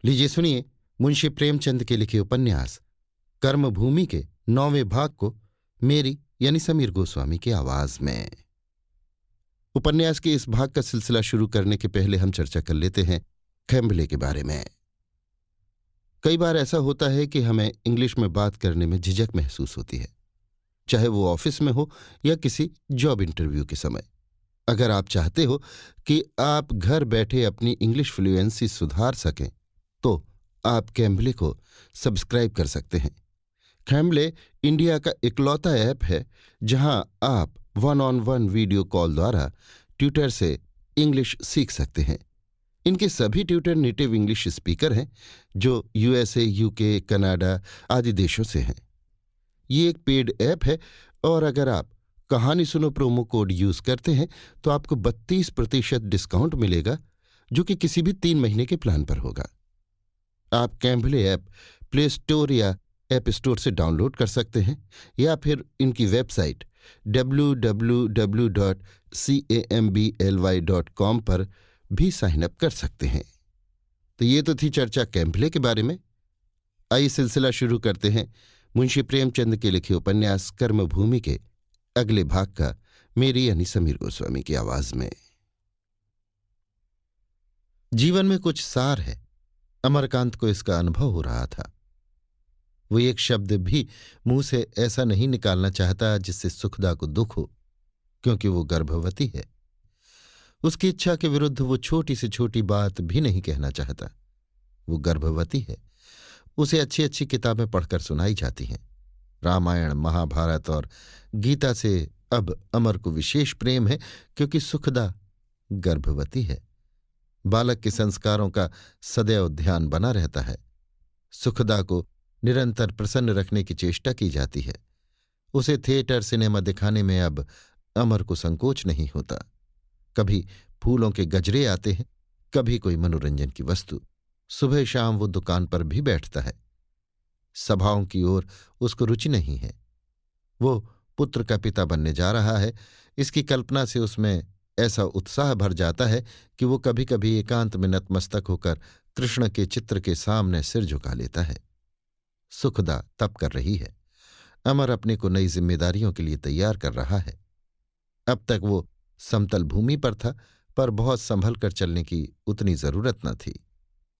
लीजिए सुनिए मुंशी प्रेमचंद के लिखे उपन्यास कर्मभूमि के 9वें भाग को मेरी यानी समीर गोस्वामी की आवाज में। उपन्यास के इस भाग का सिलसिला शुरू करने के पहले हम चर्चा कर लेते हैं खैम्बले के बारे में। कई बार ऐसा होता है कि हमें इंग्लिश में बात करने में झिझक महसूस होती है, चाहे वो ऑफिस में हो या किसी जॉब इंटरव्यू के समय। अगर आप चाहते हो कि आप घर बैठे अपनी इंग्लिश फ्लुएंसी सुधार सकें तो आप कैम्बले को सब्सक्राइब कर सकते हैं। कैम्बले इंडिया का इकलौता ऐप है जहां आप 1-on-1 वीडियो कॉल द्वारा ट्यूटर से इंग्लिश सीख सकते हैं। इनके सभी ट्यूटर नेटिव इंग्लिश स्पीकर हैं जो यूएसए, यूके, कनाडा आदि देशों से हैं। ये एक पेड ऐप है और अगर आप कहानी सुनो प्रोमो कोड यूज करते हैं तो आपको 32% डिस्काउंट मिलेगा, जो कि किसी भी 3 महीने के प्लान पर होगा। आप कैम्बले ऐप प्ले स्टोर या ऐप स्टोर से डाउनलोड कर सकते हैं या फिर इनकी वेबसाइट www.cambly.com पर भी साइन अप कर सकते हैं। तो ये तो थी चर्चा कैम्बले के बारे में। आइए सिलसिला शुरू करते हैं मुंशी प्रेमचंद के लिखे उपन्यास कर्मभूमि के अगले भाग का, मेरी यानी समीर गोस्वामी की आवाज में। जीवन में कुछ सार है, अमरकांत को इसका अनुभव हो रहा था। वो एक शब्द भी मुंह से ऐसा नहीं निकालना चाहता जिससे सुखदा को दुख हो, क्योंकि वो गर्भवती है। उसकी इच्छा के विरुद्ध वो छोटी से छोटी बात भी नहीं कहना चाहता। वो गर्भवती है। उसे अच्छी अच्छी किताबें पढ़कर सुनाई जाती हैं। रामायण, महाभारत और गीता से अब अमर को विशेष प्रेम है, क्योंकि सुखदा गर्भवती है। बालक के संस्कारों का सदैव ध्यान बना रहता है। सुखदा को निरंतर प्रसन्न रखने की चेष्टा की जाती है। उसे थिएटर, सिनेमा दिखाने में अब अमर को संकोच नहीं होता। कभी फूलों के गजरे आते हैं, कभी कोई मनोरंजन की वस्तु। सुबह शाम वो दुकान पर भी बैठता है। सभाओं की ओर उसको रुचि नहीं है। वो पुत्र का पिता बनने जा रहा है, इसकी कल्पना से उसमें ऐसा उत्साह भर जाता है कि वो कभी कभी एकांत में नतमस्तक होकर कृष्ण के चित्र के सामने सिर झुका लेता है। सुखदा तप कर रही है। अमर अपने को नई जिम्मेदारियों के लिए तैयार कर रहा है। अब तक वो समतल भूमि पर था, पर बहुत संभल कर चलने की उतनी जरूरत न थी।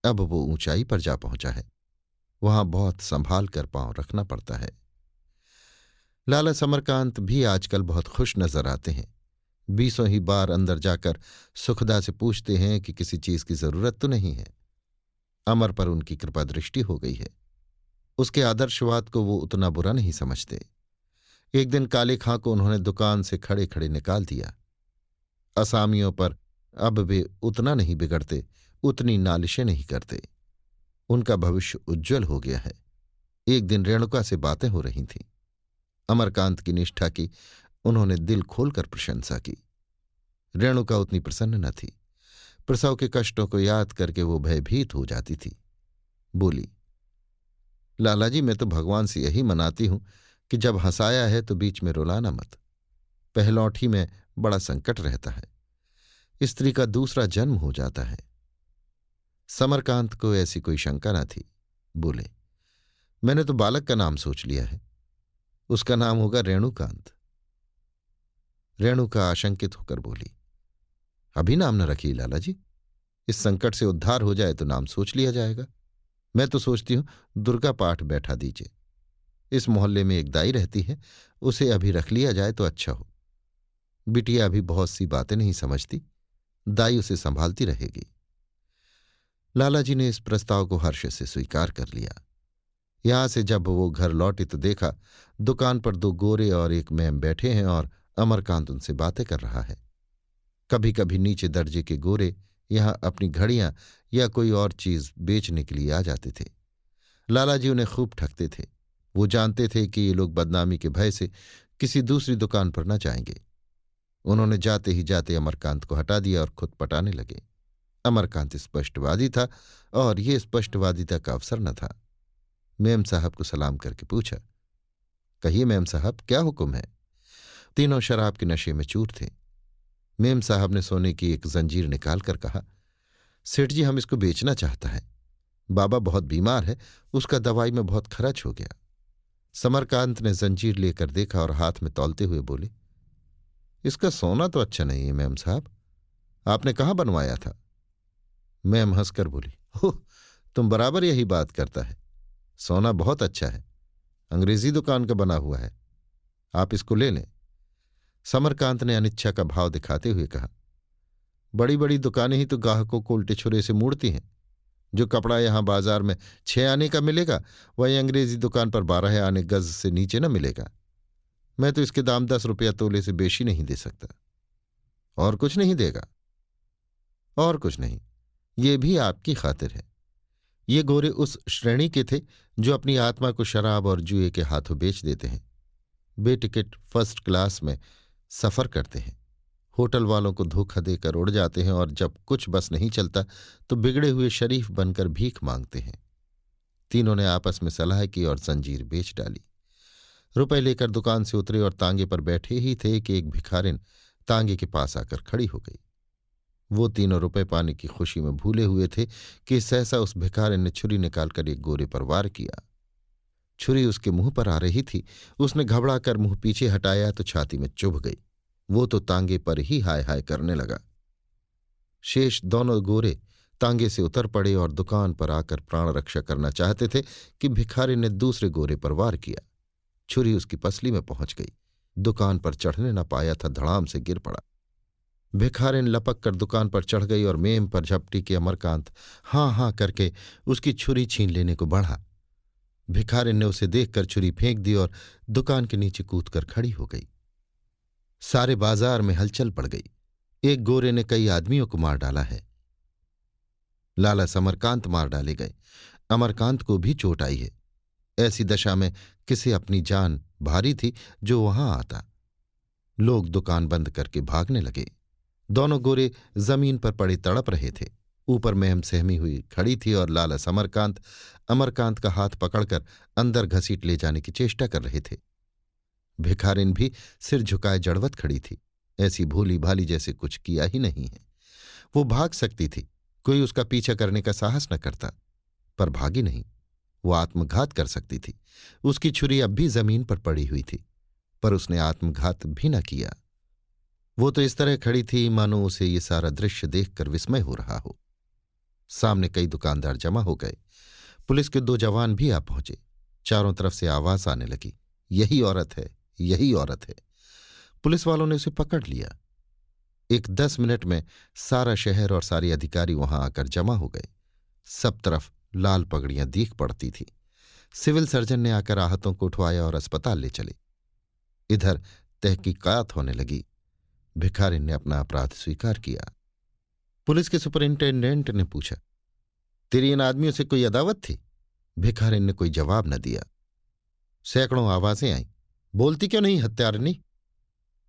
अब वो ऊंचाई पर जा पहुंचा है। वहां बहुत संभाल कर पांव रखना पड़ता है। लाला समरकांत भी आजकल बहुत खुश नजर आते हैं। 20 ही बार अंदर जाकर सुखदा से पूछते हैं कि किसी चीज की जरूरत तो नहीं है। अमर पर उनकी कृपा दृष्टि हो गई है। उसके आदर्शवाद को वो उतना बुरा नहीं समझते। एक दिन काले खां को उन्होंने दुकान से खड़े खड़े निकाल दिया। असामियों पर अब वे उतना नहीं बिगड़ते, उतनी नालिशें नहीं करते। उनका भविष्य उज्ज्वल हो गया है। एक दिन रेणुका से बातें हो रही थीं। अमरकांत की निष्ठा की उन्होंने दिल खोलकर प्रशंसा की। रेणुका उतनी प्रसन्न न थी। प्रसव के कष्टों को याद करके वो भयभीत हो जाती थी। बोली, लालाजी, मैं तो भगवान से यही मनाती हूं कि जब हंसाया है तो बीच में रुलाना मत। पहलौठी में बड़ा संकट रहता है। स्त्री का दूसरा जन्म हो जाता है। समरकांत को ऐसी कोई शंका न थी। बोले, मैंने तो बालक का नाम सोच लिया है। उसका नाम होगा रेणुकांत। रेणुका आशंकित होकर बोली, अभी नाम न रखिए लालाजी। इस संकट से उद्धार हो जाए तो नाम सोच लिया जाएगा। मैं तो सोचती हूं दुर्गा पाठ बैठा दीजिए। इस मोहल्ले में एक दाई रहती है, उसे अभी रख लिया जाए तो अच्छा हो। बिटिया अभी बहुत सी बातें नहीं समझती, दाई उसे संभालती रहेगी। लालाजी ने इस प्रस्ताव को हर्ष से स्वीकार कर लिया। यहां से जब वो घर लौटे तो देखा दुकान पर 2 गोरे और एक मैम बैठे हैं और अमरकांत उनसे बातें कर रहा है। कभी कभी नीचे दर्जे के गोरे यहां अपनी घड़ियां या कोई और चीज बेचने के लिए आ जाते थे। लालाजी उन्हें खूब ठगते थे। वो जानते थे कि ये लोग बदनामी के भय से किसी दूसरी दुकान पर न जाएंगे। उन्होंने जाते ही जाते अमरकांत को हटा दिया और खुद पटाने लगे। अमरकांत स्पष्टवादी था और ये स्पष्टवादिता का अवसर न था। मेम साहब को सलाम करके पूछा, कहिए मेम साहब, क्या हुक्म है? तीनों शराब के नशे में चूर थे। मेम साहब ने सोने की एक जंजीर निकालकर कहा, सेठ जी, हम इसको बेचना चाहता है। बाबा बहुत बीमार है, उसका दवाई में बहुत खर्च हो गया। समरकांत ने जंजीर लेकर देखा और हाथ में तौलते हुए बोले, इसका सोना तो अच्छा नहीं है मैम साहब, आपने कहाँ बनवाया था? मैम हंसकर बोली, ओह, तुम बराबर यही बात करता है, सोना बहुत अच्छा है, अंग्रेजी दुकान का बना हुआ है, आप इसको ले लें। समरकांत ने अनिच्छा का भाव दिखाते हुए कहा, बड़ी बड़ी दुकानें ही तो ग्राहकों को उल्टे छुरे से मूड़ती हैं। जो कपड़ा यहां बाजार में 6 आने का मिलेगा वही अंग्रेजी दुकान पर 12 आने गज से नीचे न मिलेगा। मैं तो इसके दाम 10 रुपया तोले से बेशी नहीं दे सकता। और कुछ नहीं देगा? और कुछ नहीं, ये भी आपकी खातिर है। ये गोरे उस श्रेणी के थे जो अपनी आत्मा को शराब और जुए के हाथों बेच देते हैं। बेटिकट फर्स्ट क्लास में सफर करते हैं, होटल वालों को धोखा देकर उड़ जाते हैं और जब कुछ बस नहीं चलता तो बिगड़े हुए शरीफ बनकर भीख मांगते हैं। तीनों ने आपस में सलाह की और जंजीर बेच डाली। रुपए लेकर दुकान से उतरे और तांगे पर बैठे ही थे कि एक भिखारिन तांगे के पास आकर खड़ी हो गई। वो तीनों रुपए पाने की खुशी में भूले हुए थे कि सहसा उस भिखारिन ने छुरी निकालकर एक गोरे पर वार किया। छुरी उसके मुंह पर आ रही थी। उसने घबराकर मुंह पीछे हटाया तो छाती में चुभ गई। वो तो तांगे पर ही हाय हाय करने लगा। शेष दोनों गोरे तांगे से उतर पड़े और दुकान पर आकर प्राण रक्षा करना चाहते थे कि भिखारी ने दूसरे गोरे पर वार किया। छुरी उसकी पसली में पहुंच गई। दुकान पर चढ़ने न पाया था, धड़ाम से गिर पड़ा। भिखारिन लपक कर दुकान पर चढ़ गई और मेम पर झपटी के अमरकांत हाँ हाँ करके उसकी छुरी छीन लेने को बढ़ा। भिखारिन ने उसे देखकर छुरी फेंक दी और दुकान के नीचे कूदकर खड़ी हो गई। सारे बाजार में हलचल पड़ गई। एक गोरे ने कई आदमियों को मार डाला है। लाला समरकांत मार डाले गए। अमरकांत को भी चोट आई है। ऐसी दशा में किसे अपनी जान भारी थी जो वहां आता। लोग दुकान बंद करके भागने लगे। दोनों गोरे जमीन पर पड़े तड़प रहे थे। ऊपर मेहम सहमी हुई खड़ी थी और लाला समरकांत अमरकांत का हाथ पकड़कर अंदर घसीट ले जाने की चेष्टा कर रहे थे। भिखारिन भी सिर झुकाए जड़वत खड़ी थी, ऐसी भोली भाली जैसे कुछ किया ही नहीं है। वो भाग सकती थी, कोई उसका पीछा करने का साहस न करता, पर भागी नहीं। वो आत्मघात कर सकती थी। उसकी छुरी अब भी जमीन पर पड़ी हुई थी, पर उसने आत्मघात भी न किया। वो तो इस तरह खड़ी थी मानो उसे ये सारा दृश्य देखकर विस्मय हो रहा हो। सामने कई दुकानदार जमा हो गए। पुलिस के 2 जवान भी आ पहुंचे। चारों तरफ से आवाज आने लगी, यही औरत है, यही औरत है। पुलिस वालों ने उसे पकड़ लिया। एक 10 मिनट में सारा शहर और सारे अधिकारी वहां आकर जमा हो गए। सब तरफ लाल पगड़ियां दीख पड़ती थी। सिविल सर्जन ने आकर आहतों को उठवाया और अस्पताल ले चले। इधर तहकीकात होने लगी। भिखारिन ने अपना अपराध स्वीकार किया। पुलिस के सुपरिंटेंडेंट ने पूछा, तेरी इन आदमियों से कोई अदावत थी? भिखारिन ने कोई जवाब न दिया। सैकड़ों आवाजें आईं, बोलती क्यों नहीं हत्यारिनी?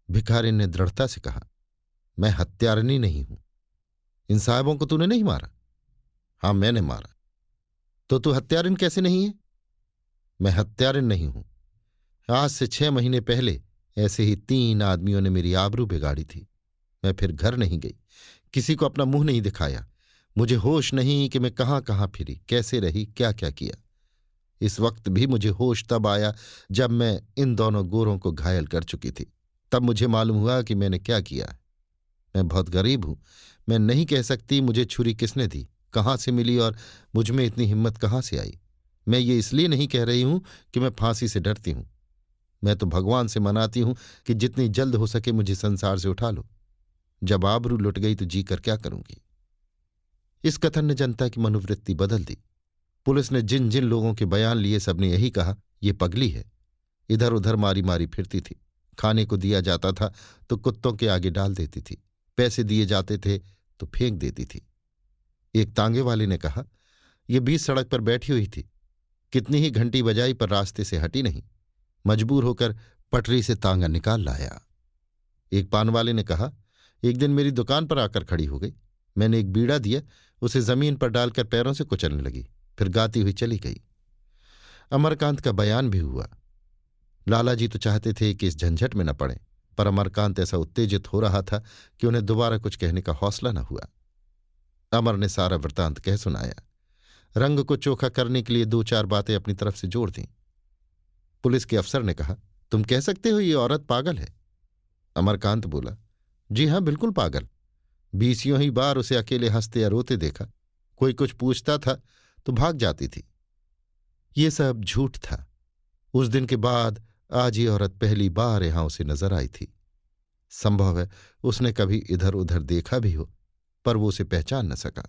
भिखारिन ने दृढ़ता से कहा, मैं हत्यारिनी नहीं हूं। इन साहबों को तूने नहीं मारा? हां, मैंने मारा। तो तू हत्यारिन कैसे नहीं है? मैं हत्यारिन नहीं हूं। आज से 6 महीने पहले ऐसे ही 3 आदमियों ने मेरी आबरू बिगाड़ी थी। मैं फिर घर नहीं गई, किसी को अपना मुंह नहीं दिखाया। मुझे होश नहीं कि मैं कहां कहां फिरी, कैसे रही, क्या क्या किया। इस वक्त भी मुझे होश तब आया जब मैं इन दोनों गोरों को घायल कर चुकी थी। तब मुझे मालूम हुआ कि मैंने क्या किया है। मैं बहुत गरीब हूं। मैं नहीं कह सकती मुझे छुरी किसने दी, कहां से मिली और मुझ में इतनी हिम्मत कहां से आई। मैं ये इसलिए नहीं कह रही हूं कि मैं फांसी से डरती हूं। मैं तो भगवान से मनाती हूं कि जितनी जल्द हो सके मुझे संसार से उठा लो। जब आबरू लुट गई तो जी कर क्या करूंगी। इस कथन ने जनता की मनोवृत्ति बदल दी। पुलिस ने जिन जिन लोगों के बयान लिए सबने यही कहा, ये पगली है। इधर उधर मारी मारी फिरती थी। खाने को दिया जाता था तो कुत्तों के आगे डाल देती थी, पैसे दिए जाते थे तो फेंक देती थी। एक तांगे वाले ने कहा, ये बीच सड़क पर बैठी हुई थी, कितनी ही घंटी बजाई पर रास्ते से हटी नहीं। मजबूर होकर पटरी से तांगा निकाल लाया। एक पान वाले ने कहा, एक दिन मेरी दुकान पर आकर खड़ी हो गई। मैंने एक बीड़ा दिया, उसे जमीन पर डालकर पैरों से कुचलने लगी, फिर गाती हुई चली गई। अमरकांत का बयान भी हुआ। लालाजी तो चाहते थे कि इस झंझट में न पड़े, पर अमरकांत ऐसा उत्तेजित हो रहा था कि उन्हें दोबारा कुछ कहने का हौसला न हुआ। अमर ने सारा वृतांत कह सुनाया। रंग को चोखा करने के लिए दो चार बातें अपनी तरफ से जोड़ दी। पुलिस के अफसर ने कहा, तुम कह सकते हो ये औरत पागल है? अमरकांत बोला, जी हां, बिल्कुल पागल। 20 ही बार उसे अकेले हंसते या रोते देखा। कोई कुछ पूछता था तो भाग जाती थी। ये सब झूठ था। उस दिन के बाद आज ये औरत पहली बार यहां उसे नजर आई थी। संभव है उसने कभी इधर उधर देखा भी हो, पर वो उसे पहचान न सका।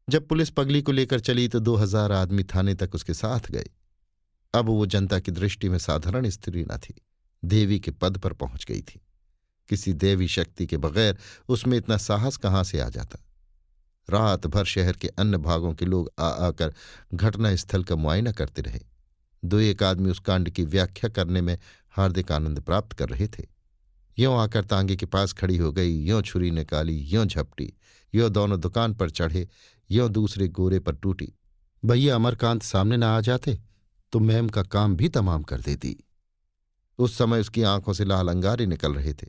जब पुलिस पगली को लेकर चली तो 2000 आदमी थाने तक उसके साथ गए। अब वो जनता की दृष्टि में साधारण स्त्री न थी, देवी के पद पर पहुंच गई थी। किसी देवी शक्ति के बगैर उसमें इतना साहस कहां से आ जाता। रात भर शहर के अन्य भागों के लोग आ आकर घटना स्थल का मुआयना करते रहे। दो एक आदमी उस कांड की व्याख्या करने में हार्दिक आनंद प्राप्त कर रहे थे। यों आकर तांगे के पास खड़ी हो गई, यों छुरी निकाली, यों झपटी, यों दोनों दुकान पर चढ़े, यों दूसरे गोरे पर टूटी। भैया अमरकांत सामने न आ जाते तो मैम का काम भी तमाम कर देती। उस समय उसकी आंखों से लाल अंगारे निकल रहे थे।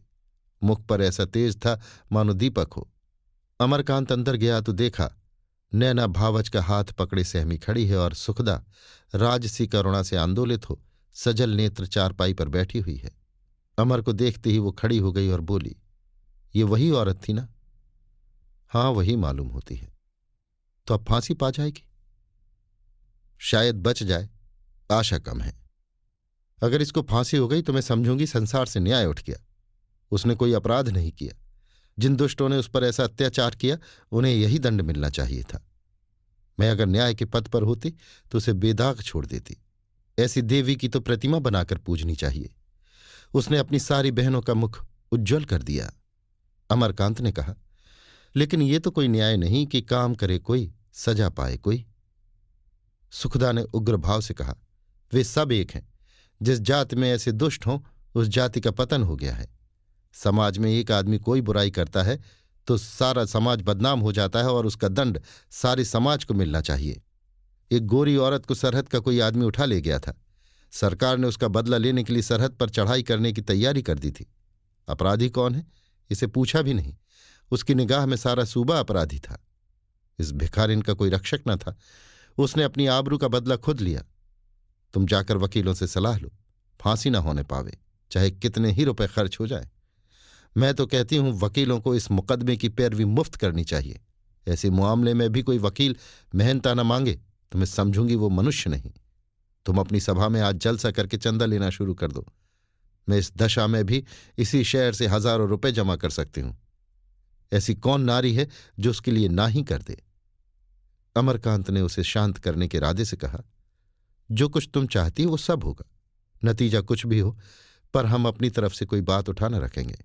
मुख पर ऐसा तेज था मानो दीपक हो। अमरकांत अंदर गया तो देखा नैना भावच का हाथ पकड़े सहमी खड़ी है और सुखदा राजसी करुणा से आंदोलित हो सजल नेत्र चारपाई पर बैठी हुई है। अमर को देखते ही वो खड़ी हो गई और बोली, ये वही औरत थी ना? हाँ, वही मालूम होती है। तो अब फांसी पा जाएगी? शायद बच जाए, आशा कम है। अगर इसको फांसी हो गई तो मैं समझूंगी संसार से न्याय उठ गया। उसने कोई अपराध नहीं किया। जिन दुष्टों ने उस पर ऐसा अत्याचार किया उन्हें यही दंड मिलना चाहिए था। मैं अगर न्याय के पद पर होती तो उसे बेदाग छोड़ देती। ऐसी देवी की तो प्रतिमा बनाकर पूजनी चाहिए। उसने अपनी सारी बहनों का मुख उज्ज्वल कर दिया। अमरकांत ने कहा, लेकिन ये तो कोई न्याय नहीं कि काम करे कोई सजा पाए कोई। सुखदा ने उग्र भाव से कहा, वे सब एक हैं। जिस जाति में ऐसे दुष्ट हों उस जाति का पतन हो गया है। समाज में एक आदमी कोई बुराई करता है तो सारा समाज बदनाम हो जाता है और उसका दंड सारे समाज को मिलना चाहिए। एक गोरी औरत को सरहद का कोई आदमी उठा ले गया था। सरकार ने उसका बदला लेने के लिए सरहद पर चढ़ाई करने की तैयारी कर दी थी। अपराधी कौन है इसे पूछा भी नहीं। उसकी निगाह में सारा सूबा अपराधी था। इस भिखारिन का कोई रक्षक न था। उसने अपनी आबरू का बदला खुद लिया। तुम जाकर वकीलों से सलाह लो, फांसी न होने पावे, चाहे कितने ही रुपए खर्च हो जाए। मैं तो कहती हूं वकीलों को इस मुकदमे की पैरवी मुफ्त करनी चाहिए। ऐसे मामले में भी कोई वकील मेहनता न मांगे तो मैं समझूंगी वो मनुष्य नहीं। तुम अपनी सभा में आज जलसा करके चंदा लेना शुरू कर दो। मैं इस दशा में भी इसी शहर से हजारों रुपए जमा कर सकती हूं। ऐसी कौन नारी है जो उसके लिए ना ही कर दे? अमरकांत ने उसे शांत करने के इरादे से कहा, जो कुछ तुम चाहती हो वो सब होगा। नतीजा कुछ भी हो, पर हम अपनी तरफ से कोई बात उठा न रखेंगे।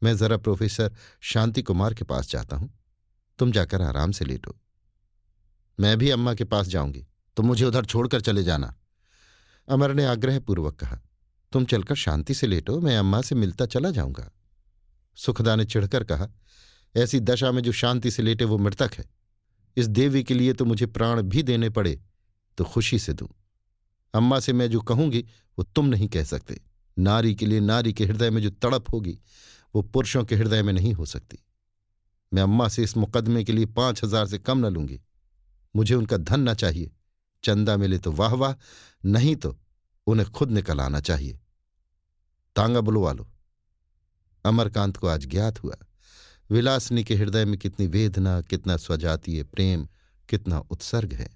मैं जरा प्रोफेसर शांति कुमार के पास जाता हूं, तुम जाकर आराम से लेटो। मैं भी अम्मा के पास जाऊंगी, तुम मुझे उधर छोड़कर चले जाना। अमर ने आग्रहपूर्वक कहा, तुम चलकर शांति से लेटो, मैं अम्मा से मिलता चला जाऊंगा। सुखदा ने चिढ़कर कहा, ऐसी दशा में जो शांति से लेटे वो मृतक है। इस देवी के लिए तो मुझे प्राण भी देने पड़े तो खुशी से दूं। अम्मा से मैं जो कहूंगी वो तुम नहीं कह सकते। नारी के लिए नारी के हृदय में जो तड़प होगी वो पुरुषों के हृदय में नहीं हो सकती। मैं अम्मा से इस मुकदमे के लिए 5000 से कम न लूंगी। मुझे उनका धन न चाहिए। चंदा मिले तो वाह वाह, नहीं तो उन्हें खुद निकल आना चाहिए। तांगा बुलवा लो। अमरकांत को आज ज्ञात हुआ विलासिनी के हृदय में कितनी वेदना, कितना स्वजातीय प्रेम, कितना उत्सर्ग है।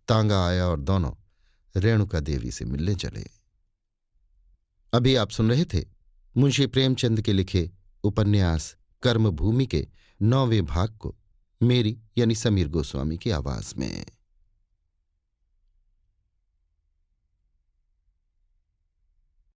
तांगा आया और दोनों रेणुका देवी से मिलने चले। अभी आप सुन रहे थे मुंशी प्रेमचंद के लिखे उपन्यास कर्मभूमि के 9वें भाग को मेरी यानी समीर गोस्वामी की आवाज में।